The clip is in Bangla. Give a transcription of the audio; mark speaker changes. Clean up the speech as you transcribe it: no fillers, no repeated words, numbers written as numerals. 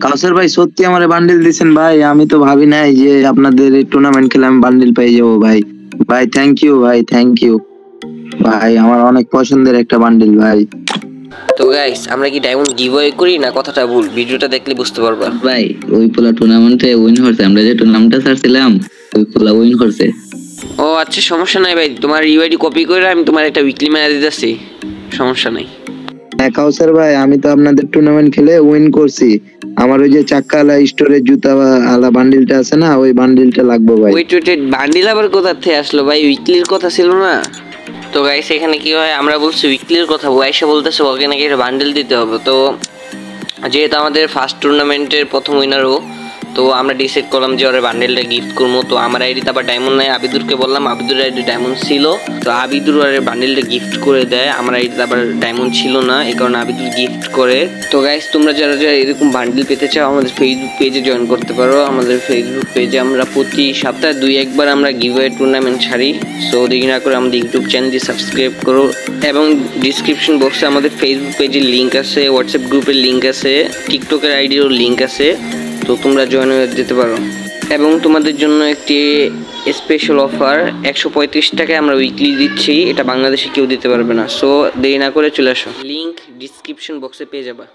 Speaker 1: কাউসার ভাই সত্যি আমার বান্ডিল দিছেন ভাই, আমি তো ভাবি নাই যে আপনাদের এই টুর্নামেন্ট খেলে আমি বান্ডিল পেয়ে যাবো ভাই। ভাই থ্যাংক ইউ ভাই, থ্যাংক ইউ ভাই, আমার অনেক পছন্দের একটা বান্ডিল ভাই।
Speaker 2: তো গাইস আমরা কি ডায়মন্ড গিভঅ্যাওয়ে করি না কথাটা ভুল? ভিডিওটা দেখলে বুঝতে পারবা।
Speaker 3: ভাই ওই পোলা টুর্নামেন্টে উইন করছে, আমরা যে টুর্নামেন্টটা ছাড়ছিলাম ওই পোলা উইন করছে।
Speaker 2: ও আচ্ছা, সমস্যা নাই ভাই, তোমার ইউআইডি কপি করে আমি তোমার একটা উইকলি মেরে দিতেছি, সমস্যা নাই।
Speaker 1: হ্যাঁ কাউসার ভাই, আমি তো আপনাদের টুর্নামেন্ট খেলে উইন করছি। আমার ওই যে চাক্কাওয়ালা স্টোরের জুতা আলা বান্ডিলটা আছে না, ওই বান্ডিলটা লাগবে ভাই।
Speaker 2: ওয়েট ওয়েট, বান্ডিল আবার কোথা থেকে আসলো ভাই? উইকলির কথা ছিল না তো গাইস। এখানে কি হয়, আমরা বলছি উইকলির কথা, ও এসে বলতেছে ওকে নাকি একটা বান্ডিল দিতে হবে। তো যেহেতু আমাদের ফার্স্ট টুর্নামেন্টের প্রথম উইনারও, তো আমরা ডিসাইড করলাম যে ওরা বান্ডেলটা গিফট করবো। তো আমার আইডিতে আবার ডায়মন্ড নাই, আবিদুরকে বললাম, আবিদুর আইডি ডায়মন্ড ছিল, তো আবিদুর ওর বান্ডেলটা গিফট করে দেয়। আমার আইডিতে আবার ডায়মন্ড ছিল না, এই কারণে আবিদুর গিফট করে। তো গাইস তোমরা যারা যারা এরকম বান্ডেল পেতে চাও আমাদের ফেসবুক পেজে জয়েন করতে পারো। আমাদের ফেসবুক পেজে আমরা প্রতি সপ্তাহে 2-1 আমরা গিভঅ্যাওয়ে টুর্নামেন্ট ছাড়ি। সো দেরি না করে আমাদের ইউটিউব চ্যানেলটি সাবস্ক্রাইব করো, এবং ডিসক্রিপশন বক্সে আমাদের ফেসবুক পেজের লিঙ্ক আছে, হোয়াটসঅ্যাপ গ্রুপের লিঙ্ক আছে, টিকটকের আইডিরও লিঙ্ক আছে, তো তোমরা জয়েন হয়ে যেতে পারো। এবং তোমাদের জন্য একটি স্পেশাল অফার, 135 টাকায় আমরা উইকলি দিচ্ছি, এটা বাংলাদেশে কেউ দিতে পারবে না। সো দেরি না করে চলে আসো, লিঙ্ক ডিসক্রিপশন বক্সে পেয়ে যাবা।